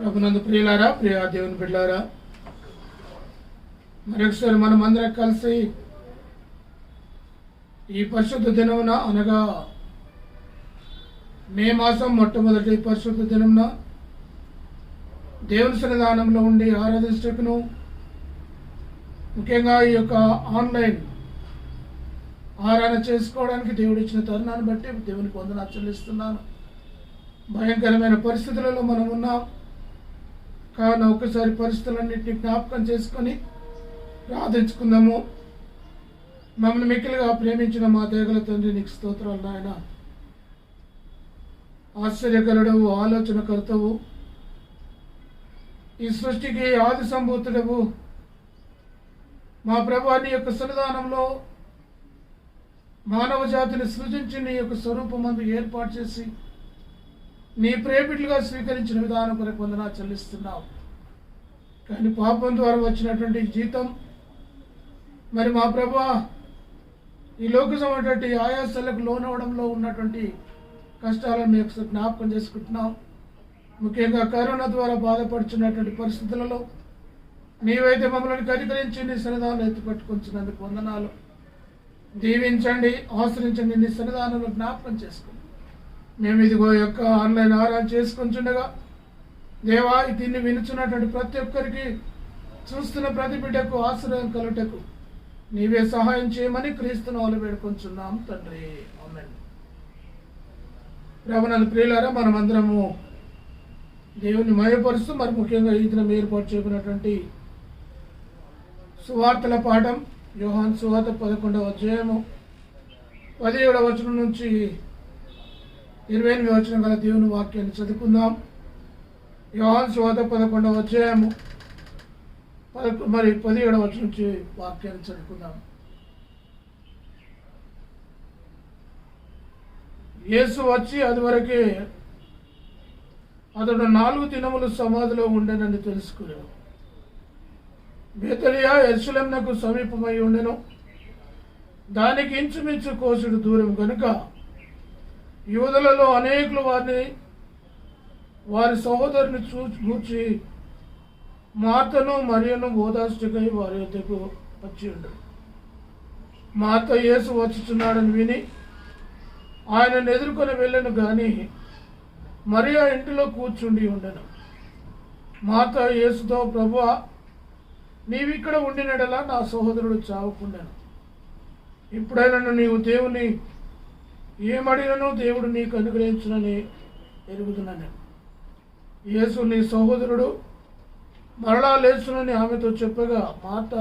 ప్రభునందు ప్రియులారా, ప్రియ దేవుని బిడ్డలారా, మరొకసారి మనం అందరం కలిసి ఈ పరిశుద్ధ దినమున అనగా మే మాసం మొట్టమొదటి పరిశుద్ధ దినమున దేవుని సన్నిధానంలో ఉండి ఆరాధించటకును, ముఖ్యంగా ఈ యొక్క ఆన్లైన్ ఆరాధన చేసుకోవడానికి దేవుడు ఇచ్చిన తరుణాన్ని బట్టి దేవునికి వందనాలు చెల్లిస్తున్నాను. భయంకరమైన పరిస్థితులలో మనం ఉన్నాం కావున ఒకసారి పరిస్థితులన్నింటినీ జ్ఞాపకం చేసుకొని ప్రార్థించుకుందాము. మమ్మల్ని మిక్కిలిగా ప్రేమించిన మా దేగల తండ్రి, నీకు స్తోత్రాలు నాయన. ఆశ్చర్యకరుడవు, ఆలోచనకర్తవు, ఈ సృష్టికి ఆది సంభూతుడవు. మా ప్రభువా, నీ యొక్క సన్నిధానంలో మానవ జాతిని సృజించి నీ యొక్క స్వరూపమందు ఏర్పాటు చేసి నీ ప్రేమిట్లుగా స్వీకరించిన విధానం కొరకు వందనాలు చెల్లిస్తున్నావు. కానీ పాపం ద్వారా వచ్చినటువంటి జీతం మరి మా ప్రభువా, ఈ లోకసమైనటువంటి ఆయాసాలకు లోనవడంలో ఉన్నటువంటి కష్టాలను మేము జ్ఞాపకం చేసుకుంటున్నాం. ముఖ్యంగా కరోనా ద్వారా బాధపడుచున్నటువంటి పరిస్థితులలో నీవైతే మమ్మల్ని కనికరించి నీ సన్నిధానం ఎత్తిపట్టుకుంటున్నందుకు వందనాలు. దీవించండి, ఆశ్రయించండి, నీ సన్నిధానంలో జ్ఞాపకం చేసుకోండి. మేము ఇదిగో యొక్క ఆన్లైన్ ఆరాధన చేసుకుంటుండగా దేవా, దీన్ని వినుచున్నటువంటి ప్రతి ఒక్కరికి, చూస్తున్న ప్రతి బిడ్డకు ఆశ్రయం కలుటకు నీవే సహాయం చేయమని క్రీస్తునామములో వేడుకొంచున్నాం తండ్రి, ఆమేన్. ప్రభునందు ప్రియులారా, మనమందరము దేవుని మహిమపరుస్తూ మరి ముఖ్యంగా ఈ దినం ఏర్పాటు చేయబడినటువంటి సువార్తల పాఠం యోహాను సువార్త 11వ అధ్యాయము 17వ వచనం నుంచి 28వ వచనం గల దేవుని వాక్యాన్ని చదువుకుందాం. యోహాను సువార్త 11వ అధ్యాయము 17వ వచనం నుంచి వాక్యాన్ని చదువుకుందాం. యేసు వచ్చి అది వరకే అతడు 4 దినములు సమాధిలో ఉండేనని తెలుసుకున్నాడు. బేతనియా యెరూషలేమునకు సమీపమై ఉండెను. దానికి ఇంచుమించు కోసుడు దూరం కనుక యూదులలో అనేకులు వారి సహోదరుని గూర్చి మార్తను మరియను ఓదార్చుటకై వారి వద్దకు వచ్చి ఉండరు. మార్త యేసు వచ్చుచున్నాడని విని ఆయనను ఎదుర్కొని వెళ్ళను గాని మరియా ఇంటిలో కూర్చుండి ఉండెను. మార్త యేసుతో, ప్రభువా, నీవిక్కడ ఉండినడలా నా సహోదరుడు చావకుండాను. ఇప్పుడైనా నీవు దేవుని ఏమడినను దేవుడు నీకు అనుగ్రహించునని ఎరుగుతున్నాను. యేసు, నీ సహోదరుడు మరలా లేచునని ఆమెతో చెప్పగా మార్త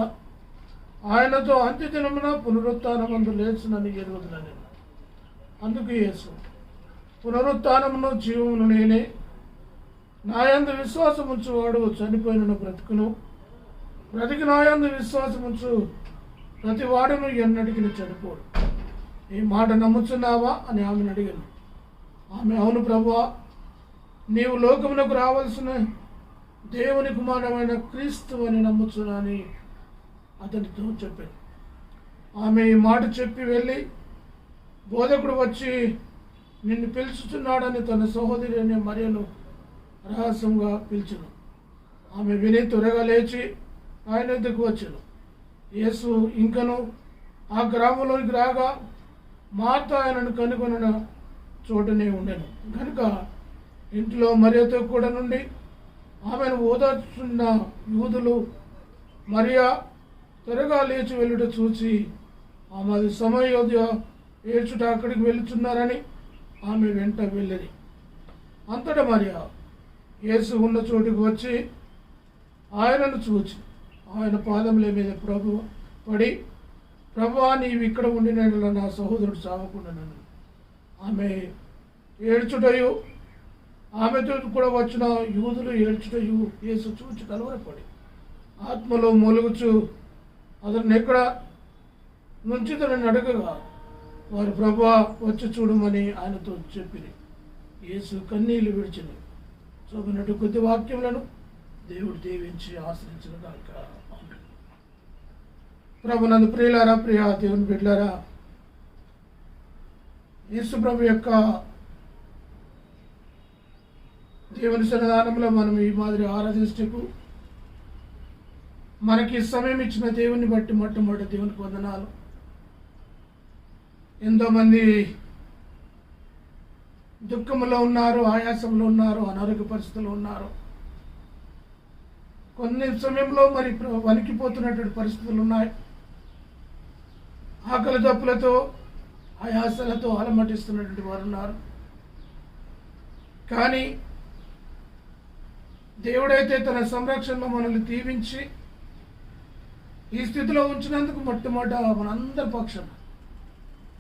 ఆయనతో, అంత్యదినమున పునరుత్థానమందు లేచునని ఎరుగుతున్నాను. అందుకు యేసు, పునరుత్థానమును జీవమును నేనే. నాయందు విశ్వాసముంచువాడు చనిపోయినను బ్రతుకును, బ్రతికి నాయందు విశ్వాసముంచు ప్రతి వాడును ఎన్నటికి చనిపోడు. ఈ మాట నమ్ముచున్నావా అని ఆమెను అడిగాను. ఆమె, అవును ప్రభువా, నీవు లోకమునకు రావాల్సిన దేవుని కుమారమైన క్రీస్తు అని నమ్ముచున్నాని అతనితో చెప్పాను. ఆమె ఈ మాట చెప్పి వెళ్ళి, బోధకుడు వచ్చి నిన్ను పిలుచుచున్నాడని తన సహోదరి అనే మరియను రహస్యంగా పిలిచెను. ఆమె విని త్వరగా లేచి ఆయన వద్దకు వచ్చాను. యేసు ఇంకను ఆ గ్రామంలోకి రాగా మార్త ఆయనను కనుగొనిన చోటనే ఉండెను కనుక ఇంటిలో మరియతో కూడా నుండి ఆమెను ఓదార్చున్న యూదులు మరియా త్వరగా లేచి వెళ్ళుట చూసి ఆమె సమయోదయ ఏడ్చుట అక్కడికి వెళుతున్నారని ఆమె వెంట వెళ్ళింది. అంతటా మరియా యేసు ఉన్న చోటుకు వచ్చి ఆయనను చూచి ఆయన పాదముల మీద పడి, ప్రభువా, నీవు ఇక్కడ ఉండిన నా సహోదరుడు చావకుండానని. ఆమె ఏడ్చుటయు ఆమెతో కూడా వచ్చిన యూదులు ఏడ్చుటయు యేసు చూచి కలవరపడి ఆత్మలో మొలుగుచు అతను ఎక్కడ నుంచి తనని అడగగా వారు, ప్రభువా, వచ్చి చూడమని ఆయనతో చెప్పింది. యేసు కన్నీళ్లు విడిచింది. చూపినట్టు కొద్ది వాక్యములను దేవుడు దీవించి ఆశ్రయించిన కాక. ప్రభునందు ప్రియులారా, ప్రియ దేవుని బిడ్డలారా, యేసు ప్రభు యొక్క దేవుని సన్నిధానంలో మనం ఈ మాదిరి ఆరాధించటకు మనకి సమయం ఇచ్చిన దేవుని బట్టి మొట్టమొదటి దేవునికి వందనాలు. ఎంతోమంది దుఃఖంలో ఉన్నారు, ఆయాసంలో ఉన్నారు, అనారోగ్య పరిస్థితుల్లో ఉన్నారు. కొన్ని సమయంలో మరి వణికిపోతున్నటువంటి పరిస్థితులు ఉన్నాయి. ఆకలి దప్పులతో ఆయాసలతో అలమటిస్తున్నటువంటి వారు ఉన్నారు. కానీ దేవుడైతే తన సంరక్షణలో మనల్ని దీవించి ఈ స్థితిలో ఉంచినందుకు మొట్టమొదట మనందరి పక్షం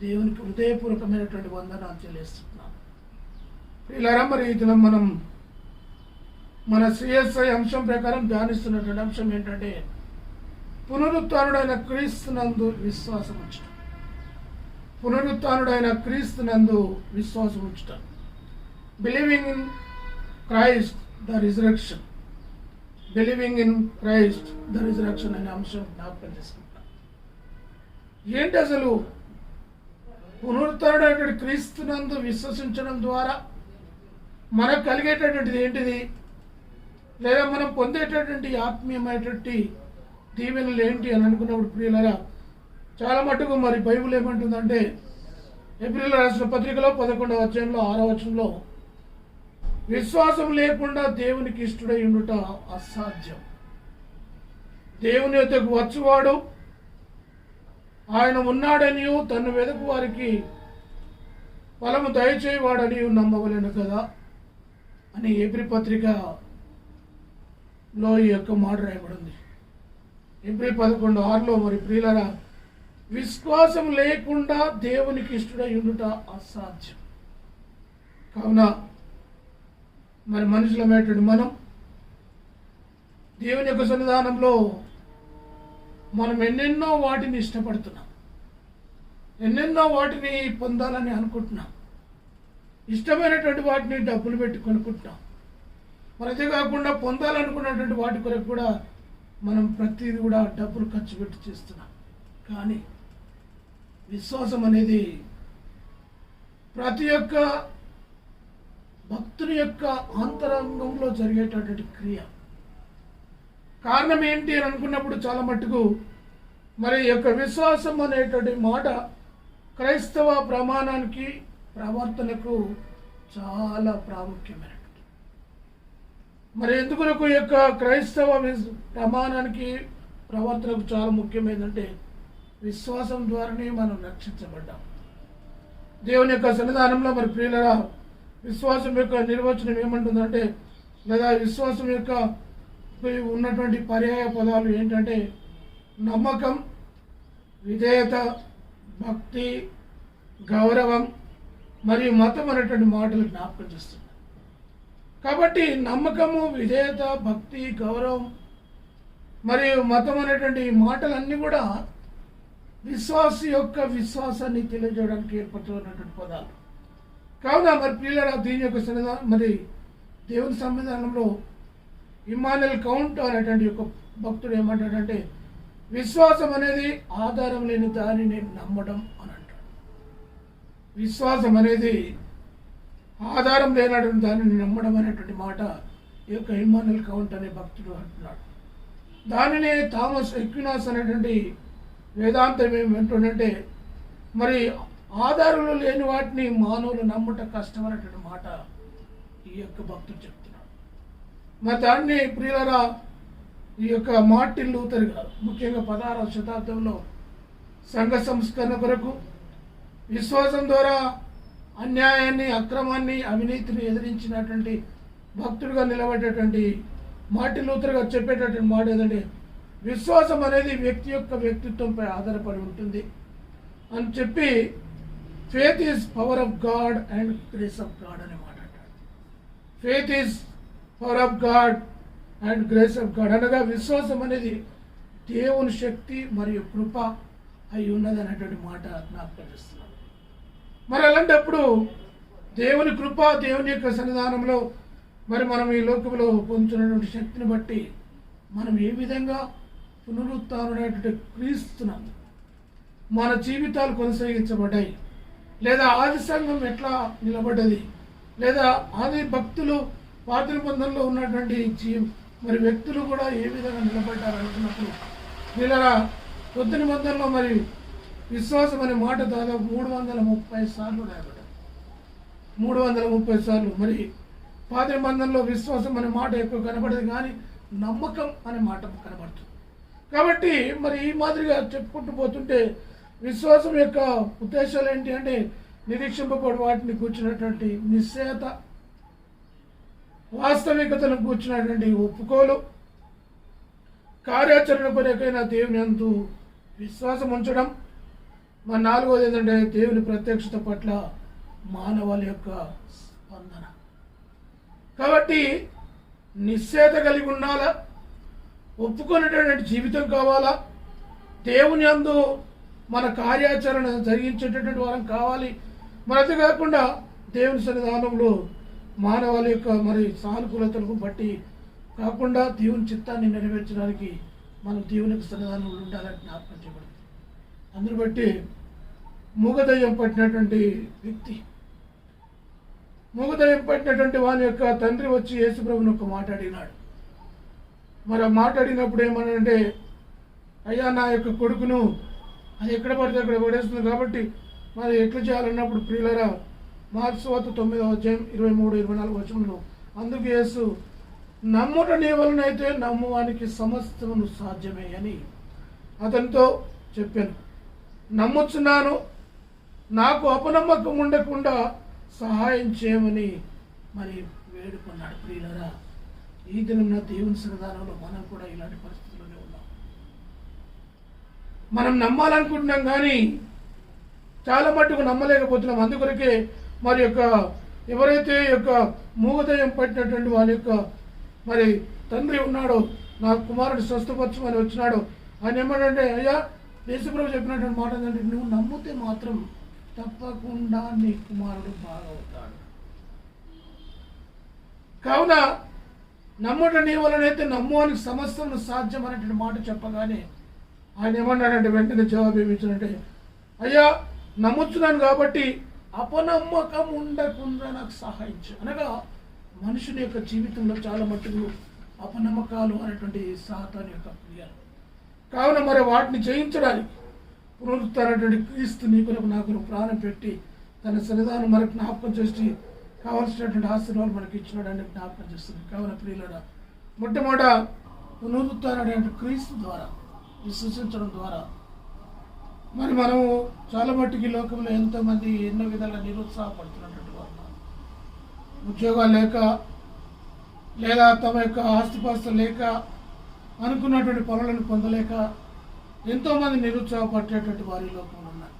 దేవునికి హృదయపూర్వకమైనటువంటి వందనాలు చెల్లిస్తున్నాం. ప్రియులారా, మరి ఈ దినం మనం మన సిఎస్ఐ అంశం ప్రకారం ధ్యానిస్తున్నటువంటి అంశం ఏంటంటే పునరుత్థానుడైన క్రీస్తునందు విశ్వాసం ఉంచటం. పునరుత్థానుడైన క్రీస్తునందు విశ్వాసం ఉంచటం. Believing in Christ the resurrection. Believing in Christ the resurrection అనే అంశం జ్ఞాపకం చేసుకుంటాం. ఏంటి అసలు పునరుత్థానుడైన క్రీస్తునందు విశ్వసించడం ద్వారా మనకు కలిగేటటువంటిది ఏంటిది, లేదా మనం పొందేటటువంటి ఆత్మీయమైనటువంటి దీవెనలు ఏంటి అని అనుకున్నప్పుడు ప్రియులారా, చాలా మటుకు మరి బైబిల్ ఏమంటుందంటే ఏప్రిల్ రాసిన పత్రికలో 11వ అధ్యాయంలో 6వ వచనంలో విశ్వాసం లేకుండా దేవునికి ఇష్టడై ఉండుట అసాధ్యం. దేవుని యొద్దకు వచ్చువాడు ఆయన ఉన్నాడనియు తను వెదకు వారికి ఫలము దయచేయవాడని నమ్మవలెను కదా అని ఏప్రి పత్రికలో ఈ యొక్క మాట రాయబడింది. ఏప్రిల్ 11:6లో మరి ప్రియులారా, విశ్వాసం లేకుండా దేవునికి ఇష్టడై ఉండుట అసాధ్యం. కావున మరి మనుషులమైనటువంటి మనం దేవుని యొక్క సన్నిధానంలో మనం ఎన్నెన్నో వాటిని ఇష్టపడుతున్నాం, ఎన్నెన్నో వాటిని పొందాలని అనుకుంటున్నాం, ఇష్టమైనటువంటి వాటిని డబ్బులు పెట్టి కొనుక్కుంటున్నాం. మరి అదే కాకుండా పొందాలనుకున్నటువంటి వాటి కొరకు కూడా మనం ప్రతిదీ కూడా డబ్బులు ఖర్చు పెట్టి చేస్తున్నాం. కానీ విశ్వాసం అనేది ప్రతి ఒక్క భక్తుని యొక్క అంతరంగంలో జరిగేటటువంటి క్రియ. కారణం ఏంటి అని అనుకున్నప్పుడు చాలా మట్టుకు మరి యొక్క విశ్వాసం అనేటువంటి మాట క్రైస్తవ ప్రమాణానికి ప్రవర్తనకు చాలా ప్రాముఖ్యమైనటువంటి. మరి ఎందుకు ఈ యొక్క క్రైస్తవ ప్రమాణానికి ప్రవర్తనకు చాలా ముఖ్యమైనదంటే విశ్వాసం ద్వారానే మనం రక్షించబడ్డాం. దేవుని యొక్క సన్నిధానంలో మరి ప్రియులరా, విశ్వాసం యొక్క నిర్వచనం ఏమంటుందంటే, లేదా విశ్వాసం యొక్క ఉన్నటువంటి పర్యాయ పదాలు ఏంటంటే నమ్మకం, విధేయత, భక్తి, గౌరవం మరియు మతం అనేటువంటి మాటలు జ్ఞాపకం చేస్తుంది. కాబట్టి నమ్మకము, విధేయత, భక్తి, గౌరవం మరియు మతం అనేటువంటి మాటలన్నీ కూడా విశ్వాసి యొక్క విశ్వాసాన్ని తెలియజేయడానికి ఏర్పడుతున్నటువంటి పదాలు. కావున మరి ప్రియులారా, దీని యొక్క సన్నిధానం మరి దేవుని సన్నిధానంలో ఇమ్మానుయేల్ కౌంట్ అనేటువంటి ఒక భక్తుడు ఏమంటాడంటే విశ్వాసం అనేది ఆధారం లేని దానిని నమ్మడం అని అంటాడు. విశ్వాసం అనేది ఆధారం లేనటువంటి దానిని నమ్మడం అనేటువంటి మాట ఈ యొక్క ఇమ్మానుయేల్ కౌంట్ అనే భక్తుడు అంటున్నాడు. దానినే థామస్ ఎక్వినాస్ అనేటువంటి వేదాంతం ఏమంటుందంటే మరి ఆధారంలో లేని వాటిని మానవులు నమ్ముట కష్టం అనేటువంటి మాట ఈ యొక్క భక్తుడు చెప్తున్నాడు. మరి దాన్ని ప్రియులరా, ఈ యొక్క మార్టిన్ లూథర్ గారు ముఖ్యంగా 16వ శతాబ్దంలో సంఘ సంస్కరణ కొరకు విశ్వాసం ద్వారా అన్యాయాన్ని, అక్రమాన్ని, అవినీతిని ఎదిరించినటువంటి భక్తుడిగా నిలబడేటువంటి మార్టిన్ లూథర్ గారు చెప్పేటటువంటి మాట ఏదంటే విశ్వాసం అనేది వ్యక్తి యొక్క వ్యక్తిత్వంపై ఆధారపడి ఉంటుంది అని చెప్పి faith is power of God and grace of God అనే మాట అంటాడు. Faith is power of God and grace of God అనగా విశ్వాసం అనేది దేవుని శక్తి మరియు కృప అయి ఉన్నది అనేటువంటి మాట జ్ఞాపకం చేస్తున్నాడు. మరి అలాంటప్పుడు దేవుని కృప, దేవుని యొక్క సన్నిధానంలో మరి మనం ఈ లోకంలో పొందుతున్నటువంటి శక్తిని బట్టి మనం ఏ విధంగా పునరుత్థానుడైనటువంటి క్రీస్తునందు మన జీవితాలు కొనసాగించబడ్డాయి, లేదా ఆది సంఘం ఎట్లా నిలబడ్డది, లేదా ఆది భక్తులు పాత నిబంధనలో ఉన్నటువంటి మరి వ్యక్తులు కూడా ఏ విధంగా నిలబడ్డారు అనుకున్నప్పుడు వీళ్ళ కొత్త నిబంధనలో మరి విశ్వాసం అనే మాట దాదాపు 330 సార్లు రాయబడ్డారు. 330 సార్లు. మరి పాత నిబంధనలో విశ్వాసం అనే మాట ఎక్కువ కనబడదు, కానీ నమ్మకం అనే మాట కనబడుతుంది. కాబట్టి మరి ఈ మాదిరిగా చెప్పుకుంటూ పోతుంటే విశ్వాసం యొక్క ఉద్దేశాలు ఏంటి అంటే నిరీక్షింపబడి వాటిని కూర్చున్నటువంటి నిశ్చయత, వాస్తవికతను కూర్చున్నటువంటి ఒప్పుకోలు, కార్యాచరణ కొరకైనా దేవుని యందు విశ్వాసం ఉంచడం. మరి 4వది ఏంటంటే దేవుని ప్రత్యక్షత పట్ల మానవాళి యొక్క స్పందన. కాబట్టి నిశ్చయత కలిగి ఉండాలా, ఒప్పుకునేటటువంటి జీవితం కావాలా, దేవుని యందు మన కార్యాచరణ జరిగించేటటువంటి వారం కావాలి. మరి అంతే కాకుండా దేవుని సన్నిధానంలో మానవాళి యొక్క మరి సానుకూలతలకు బట్టి కాకుండా దేవుని చిత్తాన్ని నెరవేర్చడానికి మనం దేవునికి సన్నిధానంలో ఉండాలని జ్ఞాపకం చేయబడుతుంది. అందుని బట్టి మూగదయ్యం పట్టినటువంటి వ్యక్తి, మూగదయ్యం పట్టినటువంటి వాని యొక్క తండ్రి వచ్చి యేసుప్రభుని ఒక మాట్లాడినాడు. మరి ఆ మాట్లాడినప్పుడు ఏమనంటే, అయ్యా నా యొక్క కొడుకును అది ఎక్కడ పడితే అక్కడ పడేస్తుంది, కాబట్టి మరి ఎట్లా చేయాలన్నప్పుడు ప్రియులరా మార్క్స్ సువార్త 9వ అధ్యాయం 23-24 వచనంలో అందుకు యేసు నమ్ముట నీ వలనైతే నమ్మువానికి సమస్తమును సాధ్యమే అని అతనితో చెప్పాను. నమ్ముచున్నాను, నాకు అపనమ్మకం ఉండకుండా సహాయం చేయమని మరి వేడుకున్నాడు. ప్రియులరా ఈ దినం నా దేవుని సన్నిధానంలో మనం కూడా ఇలాంటి పరిస్థితుల్లోనే ఉన్నాం. మనం నమ్మాలనుకుంటున్నాం కానీ చాలా మట్టుకు నమ్మలేకపోతున్నాం. అందుకొరకే మరి యొక్క ఎవరైతే యొక్క మూగదయం పట్టినటువంటి వాళ్ళ యొక్క మరి తండ్రి ఉన్నాడో, నా కుమారుడు స్వస్థపరచమని వచ్చినాడో, ఆయన ఏమంటే అయ్యా యేసుప్రభు చెప్పినటువంటి మాట ఏంటంటే నువ్వు నమ్మితే మాత్రం తప్పకుండా నీ కుమారుడు బాగవుతాడు. కావున నమ్ముట నీ వలనైతే నమ్మువానికి సమస్తం సాధ్యం అనేటువంటి మాట చెప్పగానే ఆయన ఏమన్నాడంటే వెంటనే జవాబు ఏమిచ్చాడంటే, అయ్యా నమ్ముతున్నాను కాబట్టి అపనమ్మకం ఉండకుండా నాకు సహాయించు. అనగా మనుషుని యొక్క జీవితంలో చాలా మట్టుకు అపనమ్మకాలు అనేటువంటి సాతాను యొక్క క్రియలు. కావున మరి వాటిని జయించడానికి పునరుద్ధరణటువంటి క్రీస్తు నీ కొరకు నా కొరకు ప్రాణం పెట్టి తన సన్నిధానం మనకు జ్ఞాపకం చేసి కావాల్సినటువంటి ఆశీర్వాదాలు మనకి ఇచ్చినాడని జ్ఞాపకం చేస్తుంది. కావున ప్రియులరా మొట్టమొదట పునరుద్ధరణటువంటి క్రీస్తు ద్వారా విశ్వసించడం ద్వారా మరి మనము చాలా మట్టుకి లోకంలో ఎంతోమంది ఎన్నో విధాలుగా నిరుత్సాహపడుతున్నటువంటి వారు, ఉద్యోగాలు లేక లేదా తమ యొక్క ఆస్తిపాస్తులు లేక అనుకున్నటువంటి పనులను పొందలేక ఎంతోమంది నిరుత్సాహపడేటువంటి వారి లోకంలో ఉన్నారు.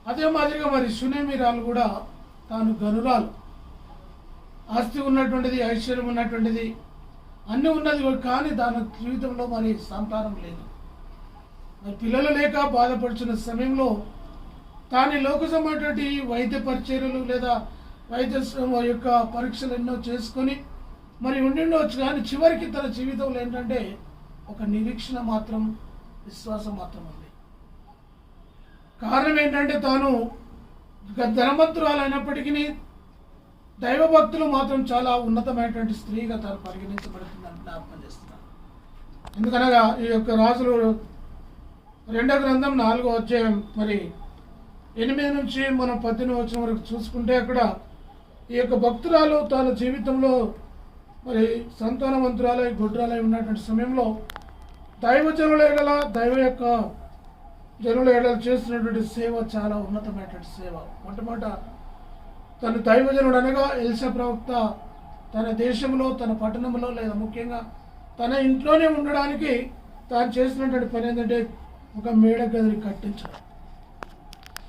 అదే మాదిరిగా మరి సునేమిరాలు కూడా తాను గనురాలు, ఆస్తి ఉన్నటువంటిది, ఐశ్వర్యం ఉన్నటువంటిది, అన్నీ ఉన్నది, కానీ దాని జీవితంలో మరి సంతానం లేదు. మరి పిల్లలు లేక బాధపడుతున్న సమయంలో తాను లోకసమైనటువంటి వైద్య పరిచర్యలు లేదా వైద్య యొక్క పరీక్షలు ఎన్నో చేసుకొని మరి ఉండిండవచ్చు, కానీ చివరికి తన జీవితంలో ఏంటంటే ఒక నిరీక్షణ మాత్రం, విశ్వాసం మాత్రం ఉంది. కారణం ఏంటంటే తాను ధనవంతురాలు అయినప్పటికీ దైవభక్తులు మాత్రం చాలా ఉన్నతమైనటువంటి స్త్రీగా తాను పరిగణించబడుతుందని జ్ఞాపకం చేస్తున్నాను. ఎందుకనగా ఈ యొక్క రాజులు 2వ గ్రంథం 4వ అధ్యాయం మరి 8 నుంచి మనం 18 వచనం వరకు చూసుకుంటే అక్కడ ఈ యొక్క భక్తురాలు తన జీవితంలో మరి సంతానవంతురాలై గొడ్రాలై ఉన్నటువంటి సమయంలో దైవజనుల ఎడల దైవ యొక్క జనుల ఎడల చేస్తున్నటువంటి సేవ చాలా ఉన్నతమైనటువంటి సేవ. మొట్టమొదట తన దైవజనుడు అనగా ఎలీషా ప్రవక్త తన దేశంలో, తన పట్టణంలో లేదా ముఖ్యంగా తన ఇంట్లోనే ఉండడానికి తాను చేసినటువంటి పని ఏంటంటే ఒక మేడ గదిని కట్టించడం,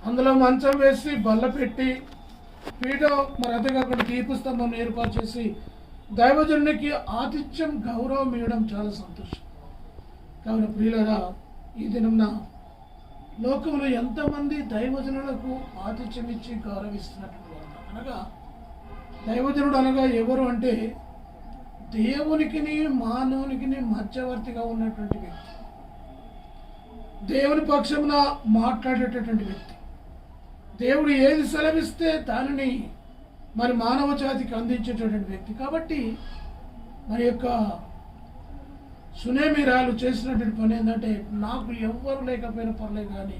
అందులో మంచం వేసి బల్ల పెట్టి పీఠం మరి అంతేకాకుండా దీప స్తంభం ఏర్పాటు చేసి దైవజనునికి ఆతిథ్యం గౌరవం ఇవ్వడం చాలా సంతోషం. కావున ప్రియులరా ఈ దినం లోకంలో ఎంతమంది దైవజనులకు ఆతిథ్యం ఇచ్చి గౌరవిస్తున్నటువంటి వారు. అనగా దైవజనుడు అనగా ఎవరు అంటే దేవునికి మానవునికి మధ్యవర్తిగా ఉన్నటువంటి వ్యక్తి, దేవుని పక్షమున మాట్లాడేటటువంటి వ్యక్తి. దేవుడు ఏది సెలవిస్తే దానిని మరి మానవ జాతికి అందించేటటువంటి వ్యక్తి. కాబట్టి మరి యొక్క సునేమిరాలు చేసినటువంటి పని ఏంటంటే, నాకు ఎవ్వరు లేకపోయినా పర్లేదు కానీ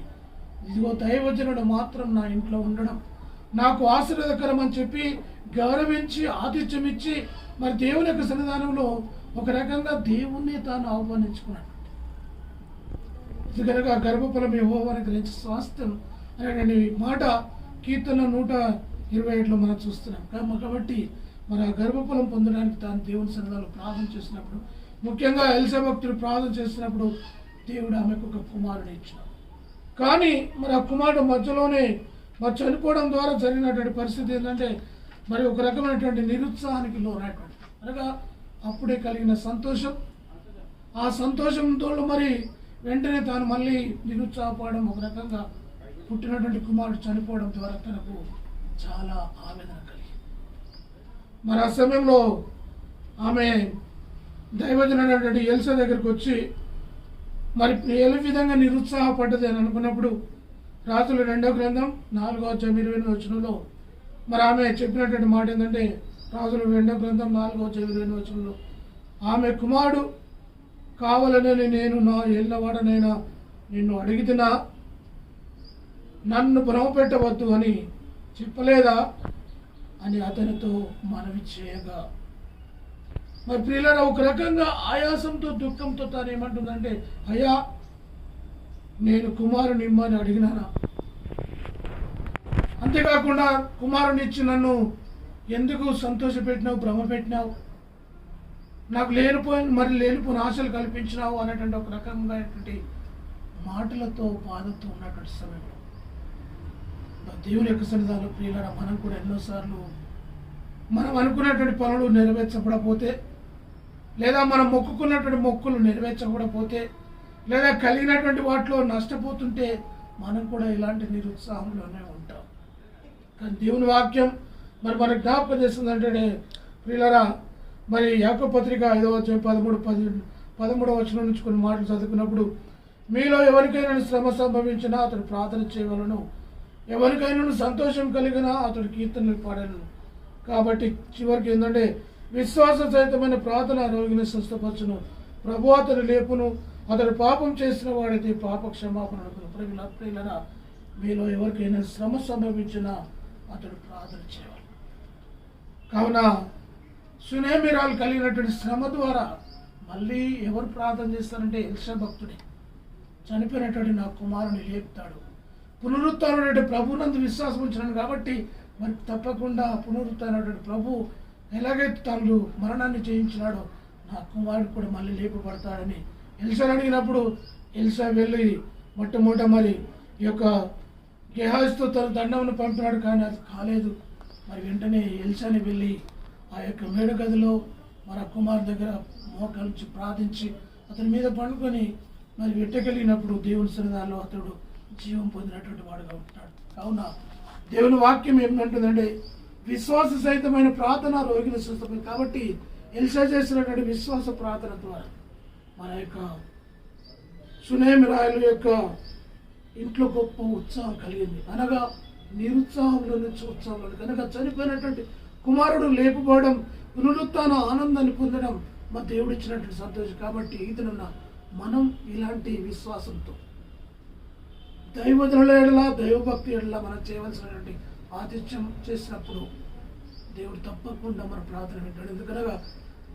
ఇదిగో దైవజనుడు మాత్రం నా ఇంట్లో ఉండడం నాకు ఆశీర్వాదకరం అని చెప్పి గౌరవించి ఆతిథ్యం ఇచ్చి మరి దేవుని యొక్క సన్నిధానంలో ఒక రకంగా దేవుణ్ణి తాను ఆహ్వానించుకున్నాడు. ఇది కనుక గర్భఫలం యెహోవాను గ్రహించి స్వాస్థ్యం అనేటువంటి మాట కీర్తన 127లో మనం చూస్తున్నాం. కాబట్టి మరి ఆ గర్భఫలం పొందడానికి తాను దేవుని సన్నిధానంలో ప్రార్థన చేసినప్పుడు, ముఖ్యంగా ఎలీషా భక్తుడు ప్రార్థన చేసినప్పుడు దేవుడు ఆమెకు ఒక కుమారుని ఇచ్చాడు. కానీ మరి ఆ కుమారుడు మధ్యలోనే మరి చనిపోవడం ద్వారా జరిగినటువంటి పరిస్థితి ఏంటంటే, మరి ఒక రకమైనటువంటి నిరుత్సాహానికి లోనైనటువంటి అనగా అప్పుడే కలిగిన సంతోషం, ఆ సంతోషంతో మరి వెంటనే తాను మళ్ళీ నిరుత్సాహపడడం, ఒక రకంగా పుట్టినటువంటి కుమారుడు చనిపోవడం ద్వారా తనకు చాలా ఆవేదన కలిగింది. మరి ఆ సమయంలో ఆమె దైవజనుడైనటువంటి ఎలీషా దగ్గరికి వచ్చి మరి ఏ విధంగా నిరుత్సాహపడ్డది అని అనుకున్నప్పుడు, రాజుల 2వ గ్రంథం 4వ అధ్యాయం 28వ వచనంలో మరి ఆమె చెప్పినటువంటి మాట ఏంటంటే, రాజుల 2వ గ్రంథం 4వ అధ్యాయం 28వ వచనంలో, ఆమె కుమారుడు కావాలని నేను నా ఏళ్ళవాడనైనా నిన్ను అడిగితినా, నన్ను భ్రమపెట్టవద్దు అని చెప్పలేదా అని అతనితో మనవి చేయగా, మరి ప్రియులారా ఒక రకంగా ఆయాసంతో దుఃఖంతో తాను ఏమంటుందంటే, అయ్యా నేను కుమారుని ఇమ్మని అడిగినానా, అంతేకాకుండా కుమారుని ఇచ్చి నన్ను ఎందుకు సంతోషపెట్టినావు, భ్రమ పెట్టినావు, నాకు లేనిపోయిన ఆశలు కల్పించినావు అనేటువంటి ఒక రకంగా మాటలతో బాధతో ఉన్నటువంటి సమయంలో దేవుని యొక్క సన్నిధానంలో ప్రియులారా మనం కూడా ఎన్నోసార్లు మనం అనుకున్నటువంటి పనులు నెరవేర్చబడపోతే, లేదా మనం మొక్కుకున్నటువంటి మొక్కులు నెరవేర్చబడపోతే, లేదా కలిగినటువంటి వాటిలో నష్టపోతుంటే మనం కూడా ఇలాంటి నిరుత్సాహంలోనే ఉంటాం. కానీ దేవుని వాక్యం మరి మనకు జ్ఞాపకం చేస్తుందంటే ప్రియులారా, మరి యాకోబు పత్రిక 5వ అధ్యాయం 13వ వచనం నుంచి కొన్ని మాటలు చదువుకున్నప్పుడు, మీలో ఎవరికైనా శ్రమ సంభవించినా అతడు ప్రార్థన చేయవలను, ఎవరికైనా సంతోషం కలిగినా అతడు కీర్తనలు పాడలను. కాబట్టి చివరికి ఏంటంటే, విశ్వాస సహితమైన ప్రార్థన రోగిని స్వస్థపరచును, ప్రభు అతడు లేపును, అతడు పాపం చేసిన వాడైతే పాప క్షమాపణ అడుగును. ప్రియులరా, మీలో ఎవరికైనా శ్రమ సంభవించినా అతడు ప్రార్థన చేయాలి. కావున సునేమిరాలు కలిగినటువంటి శ్రమ ద్వారా మళ్ళీ ఎవరు ప్రార్థన చేస్తారంటే ఎలీషా భక్తుడే. చనిపోయినటువంటి నా కుమారుని లేపుతాడు, పునరుత్థానుడైన ప్రభునందు విశ్వాసం ఉంచినాను కాబట్టి మరి తప్పకుండా పునరుత్థానుడైన ప్రభు ఎలాగైతే తాను మరణాన్ని జయించినాడో నా కుమారుడు కూడా మళ్ళీ లేపబడతాడని ఎలీషాని అడిగినప్పుడు, ఎలీషా వెళ్ళి మొట్టమొదట మరి ఈ యొక్క గెహాజీతో తన దండమును పంపినాడు. కానీ అది కాలేదు. మరి వెంటనే ఎలీషాని వెళ్ళి ఆ యొక్క మేడగదిలో మన కుమారు దగ్గర మోకాల్చి ప్రార్థించి అతని మీద పండుకొని మరి వెట్టగలిగినప్పుడు దేవుని సన్నిధానంలో అతడు జీవం పొందినటువంటి వాడుగా ఉంటాడు. కావున దేవుని వాక్యం ఏమంటుందంటే, విశ్వాస సహితమైన ప్రార్థన రోగిని స్వస్థపడి. కాబట్టి ఎలీషా చేసినటువంటి విశ్వాస ప్రార్థన ద్వారా మన యొక్క సునేమిరాయల యొక్క ఇంట్లో గొప్ప ఉత్సాహం కలిగింది. అనగా నిరుత్సాహంలో నుంచి ఉత్సాహంలో కనుక చనిపోయినటువంటి కుమారుడు లేపుకోవడం, పునరుత్థాన ఆనందాన్ని పొందడం మా దేవుడు ఇచ్చినటువంటి సంతోషం. కాబట్టి ఇతనున్న మనం ఇలాంటి విశ్వాసంతో దైవజనుల ఎడల, దైవభక్తి ఎడల మనం చేయవలసినటువంటి ఆతిథ్యం చేసినప్పుడు దేవుడు తప్పకుండా మన ప్రార్థన వింటాడు. ఎందుకనగా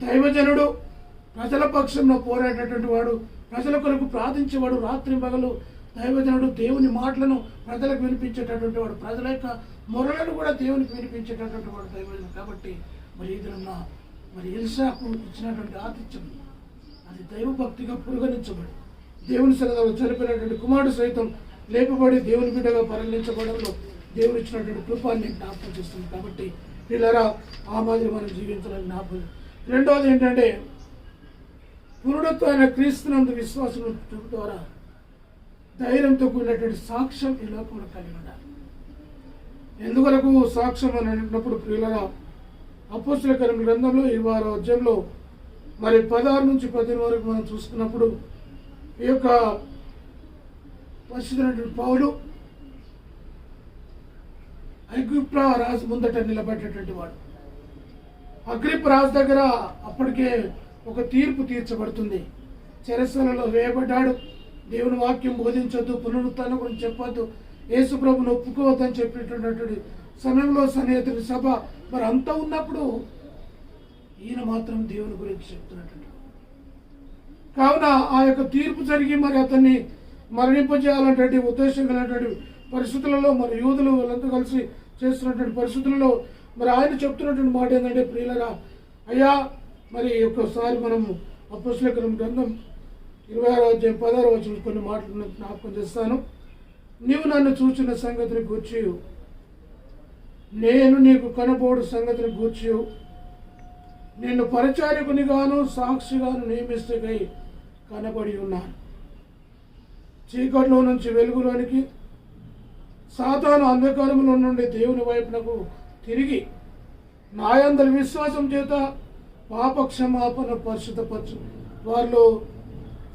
దైవజనుడు ప్రజల పక్షంలో పోరాడేటటువంటి వాడు, ప్రజల కొరకు ప్రార్థించేవాడు. రాత్రి పగలు దైవజనుడు దేవుని మాటలను ప్రజలకు వినిపించేటటువంటి వాడు, ప్రజల యొక్క మొరలను కూడా దేవునికి వినిపించేటటువంటి వాడు దైవజనుడు. కాబట్టి మరి ఇదన్న మరి ఎలీషాకు ఇచ్చినటువంటి ఆతిథ్యం అది దైవభక్తిగా పరిగణించబడి దేవుని సన్నిధిలో చనిపోయినటువంటి కుమారుడు సైతం లేపబడి దేవుని బిడ్డగా పరిగణించబడంలో దేవుడు ఇచ్చినటువంటి కృపాన్ని జ్ఞాపకం చేస్తుంది. కాబట్టి పిల్లరా ఆ మాదిరి మనం జీవించాలని జ్ఞాపకం. రెండవది ఏంటంటే, పునరుత్థాన క్రీస్తునందు విశ్వాసం ద్వారా ధైర్యంతో కూడినటువంటి సాక్ష్యం ఈ లోకంలో కలిగి ఉండాలి. ఎందువరకు సాక్ష్యం అని అన్నప్పుడు ప్రియులరా, అపోస్తల కార్యముల గ్రంథంలో 26వ అధ్యాయంలో మరి 16 నుంచి 15 వరకు మనం చూసుకున్నప్పుడు ఈ యొక్క పరిశుద్ధుడైనటువంటి పౌలు అగ్రిప్ప రాజు ముందట నిలబడేటటువంటి వాడు. అగ్రిప్ప రాజు దగ్గర అప్పటికే ఒక తీర్పు తీర్చబడుతుంది. చెరసాలలో వేయబడ్డాడు. దేవుని వాక్యం బోధించొద్దు, పునరుత్థానం గురించి చెప్పొద్దు, యేసు ప్రభుని ఒప్పుకోవద్దని చెప్పేటటువంటి సమయంలో సన్నిహితుడి సభ మరి అంతా ఉన్నప్పుడు ఈయన మాత్రం దేవుని గురించి చెప్తున్నటువంటి. కావున ఆ యొక్క తీర్పు జరిగి మరి అతన్ని మరణింపజేయాలన్నటువంటి ఉద్దేశం కలిగినటువంటి పరిస్థితులలో మరి యూదులు వాళ్ళంతా కలిసి చేస్తున్నటువంటి పరిస్థితులలో మరి ఆయన చెప్తున్నటువంటి మాట ఏంటంటే, ప్రియులరా అయ్యా, మరి ఒక్కసారి మనం అపోస్తలుల గ్రంథం 26వ అధ్యాయం 16వ వచనం కొన్ని మాటలను జ్ఞాపకం చేస్తాను. నీవు నన్ను చూచిన సంగతిని గూర్చి, నేను నీకు కనబోడు సంగతిని గూర్చి నిన్ను పరిచారకునిగాను సాక్షిగాను నియమిస్తకై కనబడి ఉన్నాను. చీకట్లో నుంచి వెలుగులోనికి, సాతాను అంధకారంలో నుండి దేవుని వైపునకు తిరిగి నాయందరి విశ్వాసం చేత పాప క్షమాపణ పరిశుద్ధపరచు వారిలో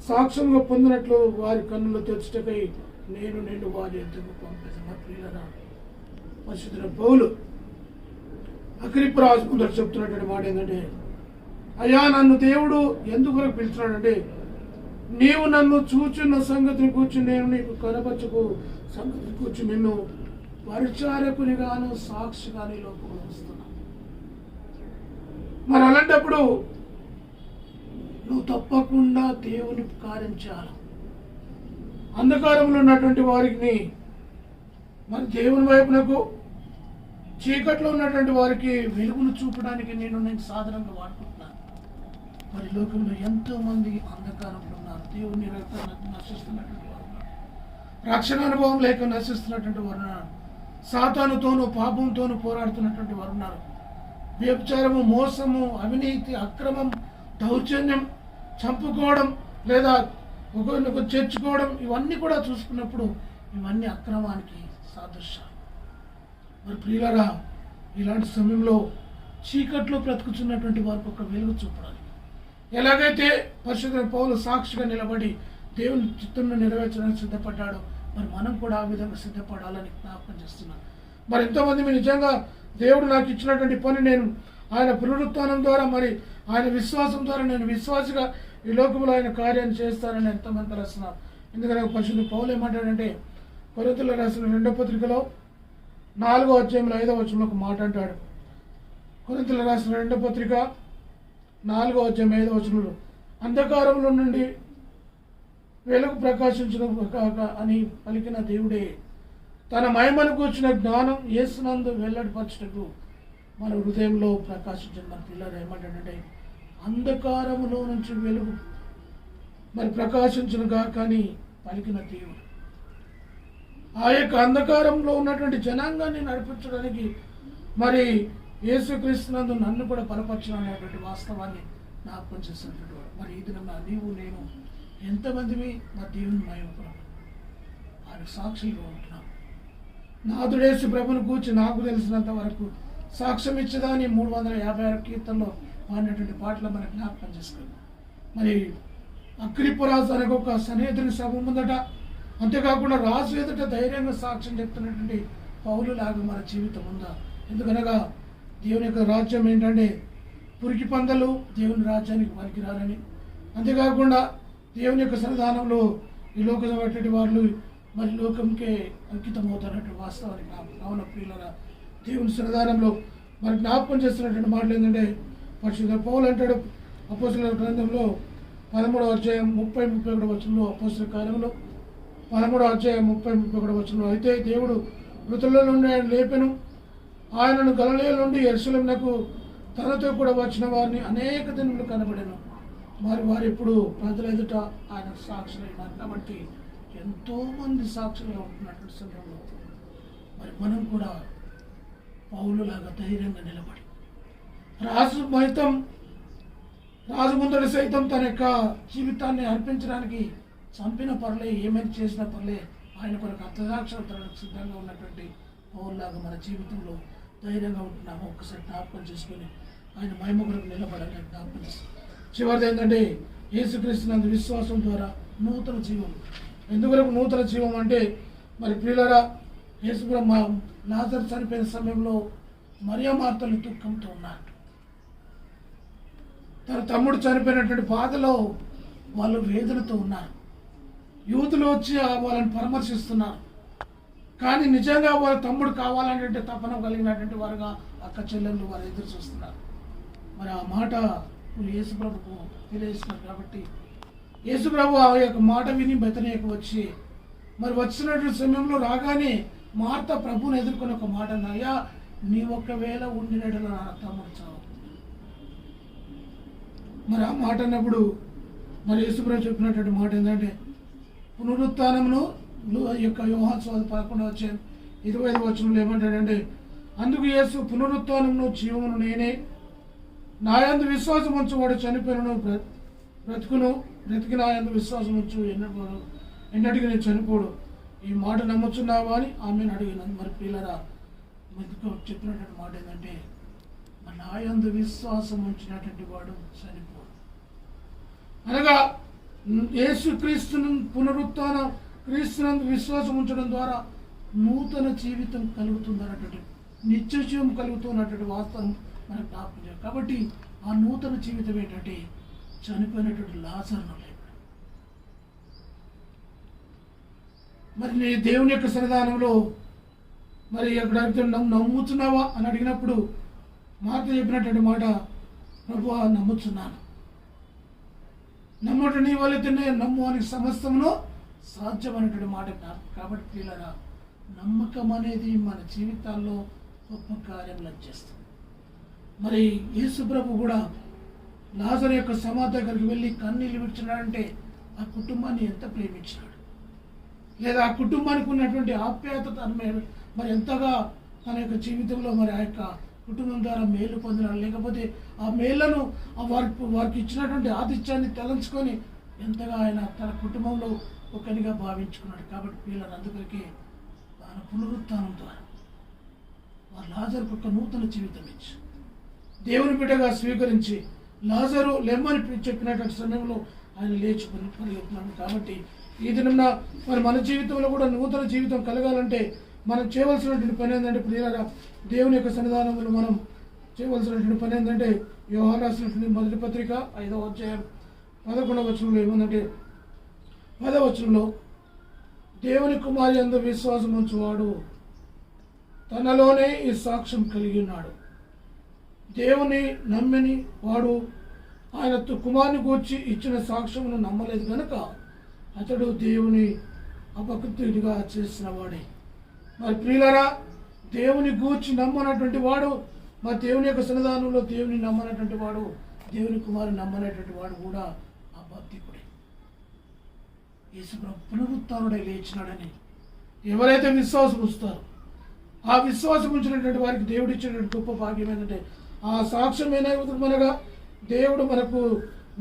సాక్ష్యంగా పొందినట్లు వారి కన్నులు తెచ్చుటకై నేను నిన్ను వారి ఎద్దుకు పంపిస్తున్న. ప్రియులరా, పరిశుద్ధుల పౌలు అగ్రిప్ప రాజు ముందర చెప్తున్నటువంటి మాట ఏంటంటే, అయ్యా, నన్ను దేవుడు ఎందుకు పిలిచినాడంటే, నీవు నన్ను చూచున్న సంగతిని కూర్చుని నేను నీకు కనపరచకు సంగతిని కూర్చుని నిన్ను పరిచారకునిగాను సాక్షిగాని లోపల వస్తున్నా. మరి అలాంటప్పుడు నువ్వు తప్పకుండా దేవుని కార్యం చేయాలి. అంధకారంలో ఉన్నటువంటి వారికి మరి దేవుని వైపునకు, చీకట్లో ఉన్నటువంటి వారికి వెలుగును చూపడానికి నేను సాధనంగా వాడుకుంటున్నాను. మరి లోకంలో ఎంతో మంది అంధకారంలో ఉన్నారు. దేవుని నశిస్తున్నటువంటి వారు ఉన్నారు. రక్షణ అనుభవం లేక నశిస్తున్నటువంటి వారు ఉన్నారు. సాతానుతోనూ పాపంతోనూ పోరాడుతున్నటువంటి వారు ఉన్నారు. వ్యభిచారము, మోసము, అవినీతి, అక్రమం, దౌర్జన్యం, చంపుకోవడం లేదా ఒకరినొక చేర్చుకోవడం, ఇవన్నీ కూడా చూసుకున్నప్పుడు ఇవన్నీ అక్రమానికి సాదృశ్యాలు. మరి ప్రియులారా, ఇలాంటి సమయంలో చీకట్లో బ్రతుకుతున్నటువంటి వారికి ఒక వెలుగు చూపడాలి. ఎలాగైతే పరిశుద్ధ పౌలు సాక్షిగా నిలబడి దేవుని చిత్తంలో నెరవేర్చడానికి సిద్ధపడ్డాడో మరి మనం కూడా ఆ విధంగా సిద్ధపడాలని జ్ఞాపకం చేస్తున్నాను. మరి ఎంతోమంది మీరు నిజంగా దేవుడు నాకు ఇచ్చినటువంటి పని, నేను ఆయన పునరుత్థానం ద్వారా మరి ఆయన విశ్వాసం ద్వారా నేను విశ్వాసిగా ఈ లోకంలో ఆయన కార్యాన్ని చేస్తానని ఎంతమంది రాస్తున్నారు. ఎందుకంటే పరిశుద్ధ పౌలు ఏమంటాడంటే, కొరింథీయులకు రాసిన 2వ పత్రికలో 4వ అధ్యాయంలో 5వ వచనంలో ఒక మాట అంటాడు. కొరింథీయులకు రాసిన 2వ పత్రిక 4వ అధ్యాయం 5వ వచనంలో, అంధకారంలో నుండి వెలుగు ప్రకాశించిన అని పలికిన దేవుడే తన మహిమను కూర్చున్న జ్ఞానం యేసునందు వెల్లడిపరచుటకు మన హృదయంలో ప్రకాశించిన. మన పిల్లలు ఏమంటాడంటే, అంధకారములో నుంచి వెలుగు మరి ప్రకాశించునుగా కానీ పలికిన దేవుడు ఆ యొక్క అంధకారంలో ఉన్నటువంటి జనాంగాన్ని నడిపించడానికి మరి యేసుక్రీస్తునందు నన్ను కూడా బలపరచడం అనేటువంటి వాస్తవాన్ని జ్ఞాపకం చేసినటువంటి వాడు. మరి ఈ దినం నీవు నేను ఎంతమందివి మా దేవుని మహిమపరం ఆయన సాక్షులుగా ఉంటున్నాం. నాథుడేసు ప్రభుని కూర్చి నాకు తెలిసినంత వరకు సాక్ష్యం ఇచ్చేదాన్ని 356 కీర్తనలో పాడినటువంటి పాటలు మనకు జ్ఞాపకం చేసుకోండి. మరి అగ్రిప్ప రాజు అనగా ఒక సన్నిహితుని సభ ముందట, అంతేకాకుండా రాజు ఎదుట ధైర్యంగా సాక్ష్యం చెప్తున్నటువంటి పౌలు లాగా మన జీవితం ఉందా? ఎందుకనగా దేవుని యొక్క రాజ్యం ఏంటంటే పురికి పందలు దేవుని రాజ్యానికి పనికిరాలని, అంతేకాకుండా దేవుని యొక్క సన్నిధానంలో ఈ లోకమైనటువంటి వాళ్ళు మరి లోకంకే అంకితం అవుతున్నటువంటి వాస్తవానికి కావున ప్రియులరా, దేవుని సన్నిధానంలో మరి జ్ఞాపకం చేస్తున్నటువంటి మాటలు ఏంటంటే, పరిశుద్ధ పౌలు అంటాడు అపోస్తలుల గ్రంథంలో 13వ అధ్యాయం 30-31 వచనంలో, అపోస్తలుల కార్యంలో 13వ అధ్యాయం 30-31 వచనంలో, అయితే దేవుడు మృతుల నుండి ఆయన లేపెను, ఆయనను గలిలయ నుండి యెరూషలేమునకు తనతో కూడా వచ్చిన వారిని అనేక దినములు కనబడెను. మరి వారు ఇప్పుడు ప్రజల ఎదుట ఆయన సాక్షులైనారు. కాబట్టి ఎంతోమంది సాక్షులుగా ఉంటున్నటువంటి సమయంలో మరి మనం కూడా పౌలులాగా ధైర్యంగా నిలబడి రాజు ముందడి సైతం తన యొక్క జీవితాన్ని అర్పించడానికి చంపిన పర్లే, ఏమైనా చేసిన పర్లే, ఆయన కొరకు అర్థదాక్షరాలకు సిద్ధంగా ఉన్నటువంటి పౌరులాగా మన జీవితంలో ధైర్యంగా ఉంటున్నాము. ఒక్కసారి జ్ఞాపకం చేసుకొని ఆయన మహిమ కొరకు నిలబడాలని జ్ఞాపకం చేస్తాం. చివరిది ఏంటంటే, యేసుక్రీస్తునందు విశ్వాసం ద్వారా నూతన జీవం. ఎందువరకు నూతన జీవం అంటే, మరి ప్రియులరా, యేసుప్రభు లాజరు చనిపోయిన సమయంలో మరియ మార్తలు దుఃఖంతో ఉన్నారు. తన తమ్ముడు చనిపోయినటువంటి బాధలో వాళ్ళు వేదనతో ఉన్నారు. యూదులు వచ్చి వాళ్ళని పరామర్శిస్తున్నారు. కానీ నిజంగా వాళ్ళ తమ్ముడు కావాలనేటువంటి తపన కలిగినటువంటి వారుగా అక్క చెల్లెళ్ళు వారు ఎదురు చూస్తున్నారు. మరి ఆ మాట యేసుప్రభుకు తెలియజేస్తున్నారు. కాబట్టి యేసుప్రభు ఆ యొక్క మాట విని బెతనియకు వచ్చి మరి వచ్చినటువంటి సమయంలో రాగానే మార్త ప్రభువుని ఎదుర్కొని ఒక మాట అయ్యా, నీ ఒకవేళ ఉండినట్లు నా తమ్ముడు చావు. మరి ఆ మాట అన్నప్పుడు మరి యేసుప్రభు చెప్పినటువంటి మాట ఏంటంటే పునరుత్థానమును యొక్క యోహాను సువార్త 11:25 వచనంలో ఏమంటాడంటే, అందుకు యేసు పునరుత్థానమును జీవమును నేనే, నా యందు విశ్వాసం ఉంచువాడు చనిపోయినను బ్రతుకును, బ్రతికి నా యందు విశ్వాసం ఉంచు ఎన్నటికి నేను చనిపోడు. ఈ మాట నమ్ముచున్నావా అని ఆమెను అడిగినాను. మరి పిల్లరా చెప్పినటువంటి మాట ఏంటంటే, నా యందు విశ్వాసం ఉంచినటువంటి వాడు చనిపోడు. అనగా యేసు క్రీస్తును పునరుత్థాన క్రీస్తునందు విశ్వాసం ఉంచడం ద్వారా నూతన జీవితం కలుగుతుంది అన్నటువంటి నిత్య జీవం కలుగుతున్నటువంటి వాస్తవం మనకు జ్ఞాపకం చేయాలి. కాబట్టి ఆ నూతన జీవితం ఏంటంటే చనిపోయినటువంటి లాజరును లేపడం. మరి నీ దేవుని యొక్క సన్నిధానంలో మరి అక్కడ నమ్ముతున్నావా అని అడిగినప్పుడు మార్త చెప్పినటువంటి మాట, ప్రభువా నమ్ముచున్నాను, నమ్ముట నీ వల్లనే నమ్ము అని సమస్తమును సాధ్యమైనటువంటి మాట. కాబట్టి పిల్లరా, నమ్మకం అనేది మన జీవితాల్లో గొప్ప కార్యములు చేస్తుంది. మరి యేసుప్రభు కూడా లాజరు యొక్క సమాధి దగ్గరికి వెళ్ళి కన్నీళ్ళు విడిచినాడంటే ఆ కుటుంబాన్ని ఎంత ప్రేమించినాడు, లేదా ఆ కుటుంబానికి ఉన్నటువంటి ఆప్యాయత మరి ఎంతగా తన యొక్క జీవితంలో మరి ఆ యొక్క కుటుంబం ద్వారా మేలు పొందినాడు, లేకపోతే ఆ మేళ్లను వారికి ఇచ్చినటువంటి ఆతిథ్యాన్ని తలంచుకొని ఎంతగా ఆయన తన కుటుంబంలో ఒకరిగా భావించుకున్నాడు. కాబట్టి పిల్లలు అందుకొరికి తన పునరుత్థానం ద్వారా వారు లాజరుకు ఒక నూతన జీవితం ఇచ్చి దేవుని బిడ్డగా స్వీకరించి లాజరు లెమ్మని చెప్పినటువంటి సమయంలో ఆయన లేచుకొని పరిగెత్తున్నాడు. కాబట్టి ఈ దినం మరి మన జీవితంలో కూడా నూతన జీవితం కలగాలంటే మనం చేయవలసినటువంటి పని ఏంటంటే ప్రియులారా, దేవుని యొక్క సన్నిధానంలో మనం చేయవలసినటువంటి పని ఏంటంటే యోహాను రాసినటువంటి మొదటి పత్రిక 5వ అధ్యాయం 11వ వచనంలో ఏముందంటే, 10వ వచనంలో దేవుని కుమారి యందు విశ్వాసం ఉంచువాడు తనలోనే ఈ సాక్ష్యం కలిగి ఉన్నాడు. దేవుని నమ్మిని వాడు ఆయన కుమారుని గూర్చి ఇచ్చిన సాక్ష్యమును నమ్మలేదు కనుక అతడు దేవుని అపకృతుడిగా చేసిన వాడే. మరి ప్రియులరా, దేవుని గూర్చి నమ్మనటువంటి వాడు, మరి దేవుని యొక్క సన్నిధానంలో దేవుని నమ్మనటువంటి వాడు, దేవుని కుమారుని నమ్మనటువంటి వాడు కూడా అబద్ధికుడే. యేసుప్రభు పునరుత్థానుడై లేచినాడని ఎవరైతే విశ్వాసం ఉంచుతారో ఆ విశ్వాసం ఉంచినటువంటి వారికి దేవుడు ఇచ్చినటువంటి గొప్ప భాగ్యం ఏంటంటే ఆ సాక్ష్యం ఏమనగా దేవుడు మనకు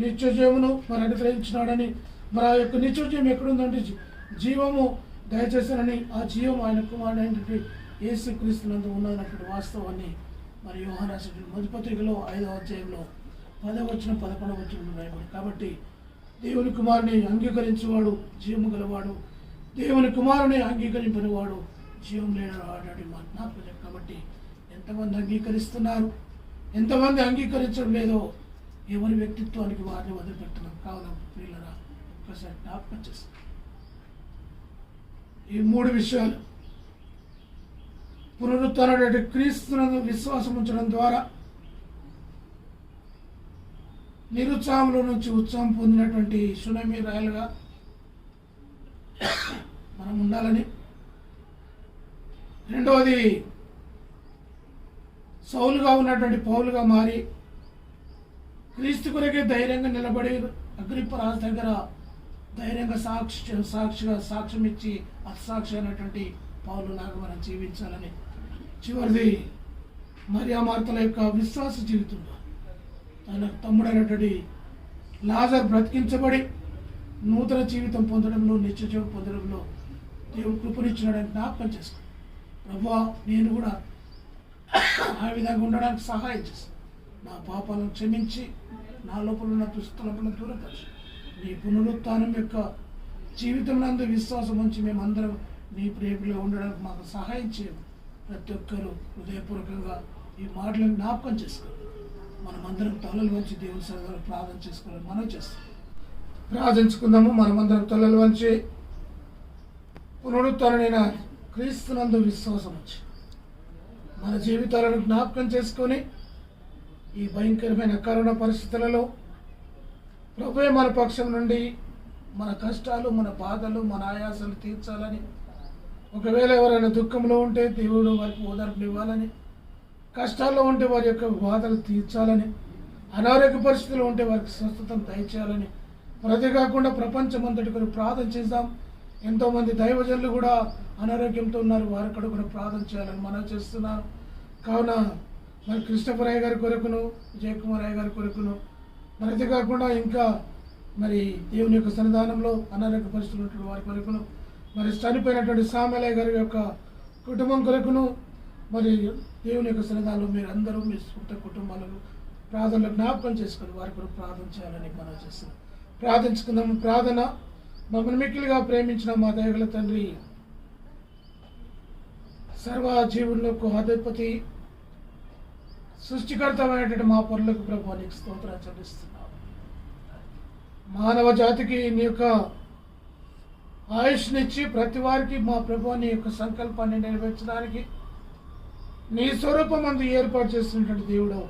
నిత్య జీవమును మరి అనుగ్రహించినాడని, మరి ఆ యొక్క నిత్య జీవం ఎక్కడుందంటే జీవము దయచేశానని, ఆ జీవం ఆయన కుమారుడు అయినటువంటి యేసుక్రీస్తునందు ఉన్నదన్నటువంటి వాస్తవాన్ని మరి యోహాను రాసిన మొదటి పత్రికలో 5వ అధ్యాయంలో 10వ వచనం 11వ వచనం రాయబడి. కాబట్టి దేవుని కుమారుని అంగీకరించేవాడు జీవము గలవాడు, దేవుని కుమారుని అంగీకరింపనివాడు జీవం లేనివాడు మా జ్ఞాపకం. కాబట్టి ఎంతమంది అంగీకరిస్తున్నారు, ఎంతమంది అంగీకరించడం లేదో ఎవరి వ్యక్తిత్వానికి వారిని వదిలిపెడుతున్నాం. కావున ప్రియులరా, ఒక్కసారి జ్ఞాపకం చేస్తాం ఈ 3 విషయాలు. పునరుత్థానుడైన క్రీస్తునందు విశ్వాసం ఉంచడం ద్వారా నిరుత్సాహంలో నుంచి ఉత్సాహం పొందినటువంటి సునామీ రాయలుగా మనం ఉండాలని, రెండవది సౌలుగా ఉన్నటువంటి పౌలుగా మారి క్రీస్తు కొరకే ధైర్యంగా నిలబడి అగ్రిప్ప రాజు దగ్గర ధైర్యంగా సాక్ష్యం ఇచ్చి అసాక్షి అయినటువంటి పౌలు లాగా మనం జీవించాలని, చివరిది మరియా మార్తల యొక్క విశ్వాస జీవితంలో తన తమ్ముడైనటువంటి లాజరు బ్రతికించబడి నూతన జీవితం పొందడంలో, నిత్య జీవం పొందడంలో దేవుడు కృపనిచ్చినాడని జ్ఞాపకం చేసుకో. ప్రభువా, నేను కూడా ఆ విధంగా ఉండడానికి సహాయం చేస్తాను. నా పాపాలను క్షమించి నా లోపల ఉన్న దుస్తలను దూరపరిచి నీ పునరుత్థానం యొక్క జీవితం నందు విశ్వాసం ఉంచి మేమందరం నీ ప్రేమలో ఉండడానికి మాకు సహాయం చేయము. ప్రతి ఒక్కరూ హృదయపూర్వకంగా ఈ మాటలను జ్ఞాపకం చేసుకోవాలి. మనమందరం తలలు వంచి దేవుని సన్నిధిలో ప్రార్థన చేసుకోవాలని మనం చేస్తాం. ప్రార్థించుకుందాము. మనమందరం తలలు వంచి పునరుత్థానుడైన క్రీస్తునందు విశ్వాసం వచ్చి మన జీవితాలను జ్ఞాపకం చేసుకొని ఈ భయంకరమైన కరోనా పరిస్థితులలో ప్రభువే మన పక్షం నుండి మన కష్టాలు, మన బాధలు, మన ఆయాసాలు తీర్చాలని, ఒకవేళ ఎవరైనా దుఃఖంలో ఉంటే దేవుడు వారికి ఓదార్పు ఇవ్వాలని, కష్టాల్లో ఉంటే వారి యొక్క బాధలు తీర్చాలని, అనారోగ్య పరిస్థితుల్లో ఉంటే వారికి స్వస్థతను దయచేయాలని ప్రతి కాకుండా ప్రపంచమంతటి కొరకు ప్రార్థన చేద్దాం. ఎంతోమంది దైవజనులు కూడా అనారోగ్యంతో ఉన్నారు, వారి కూడా ప్రార్థన చేయాలని మనం చేస్తున్నాం. కావున మరి కృష్ణపరాయ గారి కొరకును, విజయకుమార్ రాయ్ గారి కొరకును, మరి కాకుండా ఇంకా మరి దేవుని యొక్క సన్నిధానంలో అనారోగ్య పరిస్థితులు ఉన్నటువంటి వారి కొరకును, మరి చనిపోయినటువంటి సామలయ్య గారి యొక్క కుటుంబం కొరకును, మరి దేవుని యొక్క సన్నిధానంలో మీరు అందరూ మీ సొంత కుటుంబాలను ప్రార్థనలో జ్ఞాపకం చేసుకొని వారి కొరకు ప్రార్థన చేయాలని మనం చేస్తున్నాం. ప్రార్థించుకుందాము. ప్రార్థన. మమ్మల్ని మిక్కిలిగా ప్రేమించిన మా దయగల తండ్రి, సర్వజీవులకు అధిపతి, సృష్టికర్తమైనటువంటి మా పరులకు ప్రభు నీకు స్తోత్రాలు చెల్లిస్తున్నాం. మానవ జాతికి నీ యొక్క ఆయుష్నిచ్చి ప్రతి వారికి మా ప్రభు నీ యొక్క సంకల్పాన్ని నెరవేర్చడానికి నీ స్వరూపమందు ఏర్పాటు చేస్తున్నటువంటి దేవుడు.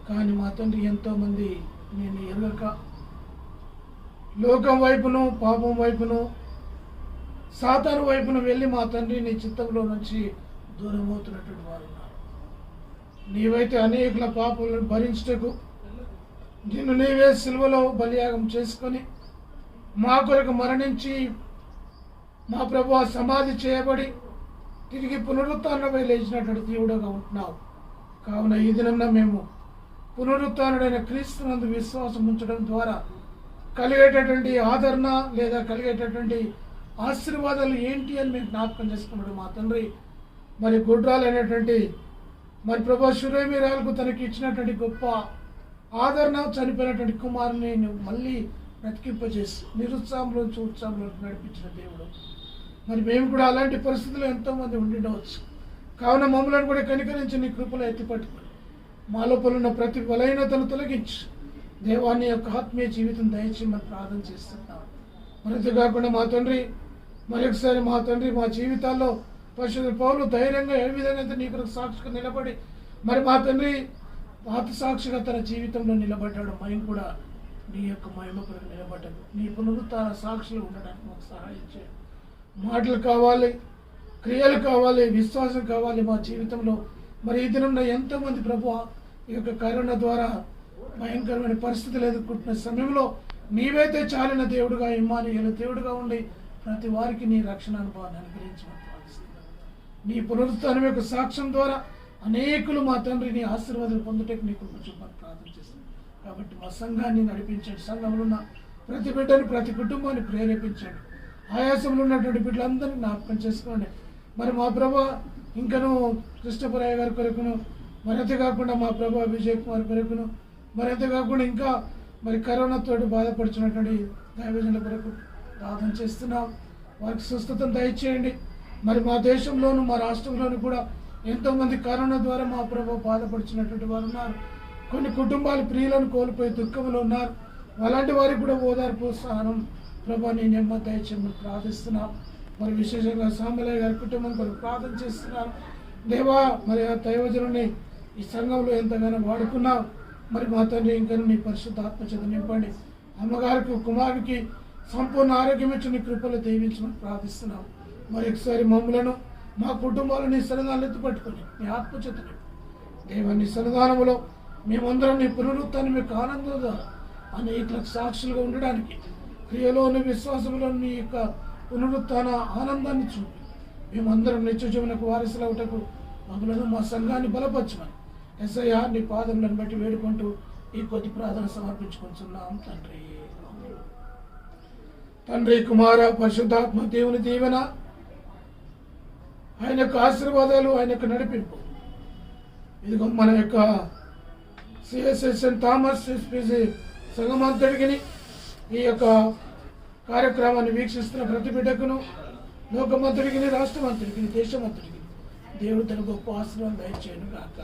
కానీ మా తండ్రి ఎంతోమంది నేను ఎరగక లోకం వైపును, పాపం వైపును, సాతాను వైపును వెళ్ళి మా తండ్రి నీ చిత్తంలో నుంచి దూరం అవుతున్నటువంటి వారు ఉన్నారు. నీవైతే అనేకుల పాపాలను భరించుటకు నిన్ను నీవే సిలువలో బలియాగం చేసుకొని మా కొరకు మరణించి మా ప్రభువా సమాధి చేయబడి తిరిగి పునరుత్థానమై లేచినటువంటి దేవుడుగా ఉంటున్నావు. కావున ఈ దినంలో మేము పునరుత్థానుడైన క్రీస్తునందు విశ్వాసం ఉంచడం ద్వారా కలిగేటటువంటి ఆదరణ లేదా కలిగేటటువంటి ఆశీర్వాదాలు ఏంటి అని మేము జ్ఞాపకం చేసుకున్నాడు మా తండ్రి. మరి గుడ్రాలైనటువంటి మరి ప్రభా శురేమీరాలకు తనకి ఇచ్చినటువంటి గొప్ప ఆదరణ, చనిపోయినటువంటి కుమారుని మళ్ళీ బ్రతికింపజేసి నిరుత్సాహంలోంచి ఉత్సాహంలోకి నడిపించిన దేవుడు. మరి మేము కూడా అలాంటి పరిస్థితుల్లో ఎంతోమంది ఉండిండవచ్చు. కావున మమ్మల్ని కూడా కనికరించి నీ కృపలో ఎత్తిపట్టుకుని మా లోపల ఉన్న ప్రతి బలహీనతను తొలగించి దేవాన్ని యొక్క ఆత్మీయ జీవితం దయచేయమని ప్రార్థన చేస్తున్నాం. మరి కాకుండా మా తండ్రి మరొకసారి మా తండ్రి మా జీవితాల్లో పరిశుద్ధ పౌలు ధైర్యంగా ఏ విధంగా అయితే నీ కొరకు సాక్షిగా నిలబడి మరి మా తండ్రి పాత సాక్షిగా తన జీవితంలో నిలబడ్డాడు. మేము కూడా నీ యొక్క మహిమ కొరకు నిలబడ్డాడు. నీ పునరుత్థాన సాక్షులు ఉండడానికి మాకు సహాయం చేయండి. మాటలు కావాలి, క్రియలు కావాలి, విశ్వాసం కావాలి మా జీవితంలో. మరి ఈ దినంలో ఎంతోమంది ప్రభు ఈ యొక్క కరోనా ద్వారా భయంకరమైన పరిస్థితులు ఎదుర్కొంటున్న సమయంలో నీవైతే చాలిన దేవుడుగా, ఇమ్మానుయేలు దేవుడుగా ఉండి ప్రతి వారికి నీ రక్షణ అనుభవాన్ని అనుగ్రహించమని ప్రార్థిస్తున్నాను. నీ పునరుత్థానం యొక్క సాక్ష్యం ద్వారా అనేకులు మా తండ్రి నీ ఆశీర్వాదాలు పొందుటకు నీ కృప చూపని ప్రార్థన చేస్తున్నాను. కాబట్టి మా సంఘాన్ని నడిపించండి. సంఘంలో ఉన్న ప్రతి బిడ్డను, ప్రతి కుటుంబాన్ని ప్రేరేపించండి. ఆయాసంలో ఉన్నటువంటి బిడ్డలందరినీ జ్ఞాపకం చేసుకోండి. మరి మా ప్రభా ఇంకను కృష్ణపరాయ గారి కొరకును, మరి అంతేకాకుండా మా ప్రభా విజయకుమార్ కొరకును, మరి అంతేకాకుండా ఇంకా మరి కరోనాతో బాధపడుతున్నటువంటి దైవజనుల కొరకు ప్రార్థన చేస్తున్నాం. వారికి స్వస్థతను దయచేయండి. మరి మా దేశంలోను మా రాష్ట్రంలోను కూడా ఎంతోమంది కరోనా ద్వారా మా ప్రభు బాధపడుతున్నటువంటి వారు ఉన్నారు. కొన్ని కుటుంబాలు ప్రియులను కోల్పోయి దుఃఖంలో ఉన్నారు. అలాంటి వారికి కూడా ఓదార్పు, సహనం ప్రభా నీ నెమ్మది దయచేయమని ప్రార్థిస్తున్నాం. మరి విశేషంగా సామలయ్య గారి కుటుంబం కొరకు ప్రార్థన చేస్తున్నారు. దేవా మరి ఆ దైవజనుని ఈ సంఘంలో ఎంతగానో వాడుకున్నావు. మరి మా తండ్రి ఇంకా నీ పరిశుద్ధ ఆత్మచేత నింపండి. అమ్మగారికి, కుమారునికి సంపూర్ణ ఆరోగ్యం ఇచ్చి నీ కృపలు దీవించమని ప్రార్థిస్తున్నాం. మరి ఒకసారి మమ్మలను, మా కుటుంబాలను నీ సన్నిధానాలు ఎత్తుపట్టుకొని నీ ఆత్మచేత దేవా నీ సన్నిధానంలో మేమందరం నీ పునరుత్థానం యొక్క ఆనందం ద్వారా అనేకులకు సాక్షులుగా ఉండడానికి, క్రియలోని విశ్వాసంలో నీ యొక్క పునరుత్థాన ఆనందాన్ని చూపి మేమందరం నిత్య జీవనకు వారసులవుటకు మమ్మలను, మా సంఘాన్ని బలపరచమని ఎస్ఐ నీ పాదములను బట్టి వేడుకుంటూ ఈ కొద్ది ప్రార్థన సమర్పించుకుంటున్నాం తండ్రి. తండ్రి, కుమార, పరిశుద్ధాత్మ దేవుని దీవెన, ఆయన యొక్క ఆశీర్వాదాలు, ఆయన యొక్క నడిపింపు ఇదిగో మన యొక్క సిఎస్ఎస్ఎన్ థామస్ ఎస్పీసీ సంఘమంతటికి ఈ యొక్క కార్యక్రమాన్ని వీక్షిస్తున్న ప్రతి బిడ్డకును లోకమంతుడికి, రాష్ట్రమంతుడికి, దేశమంతుడికి దేవుడు తన గొప్ప ఆశీర్వాదం దయచేయను గాక.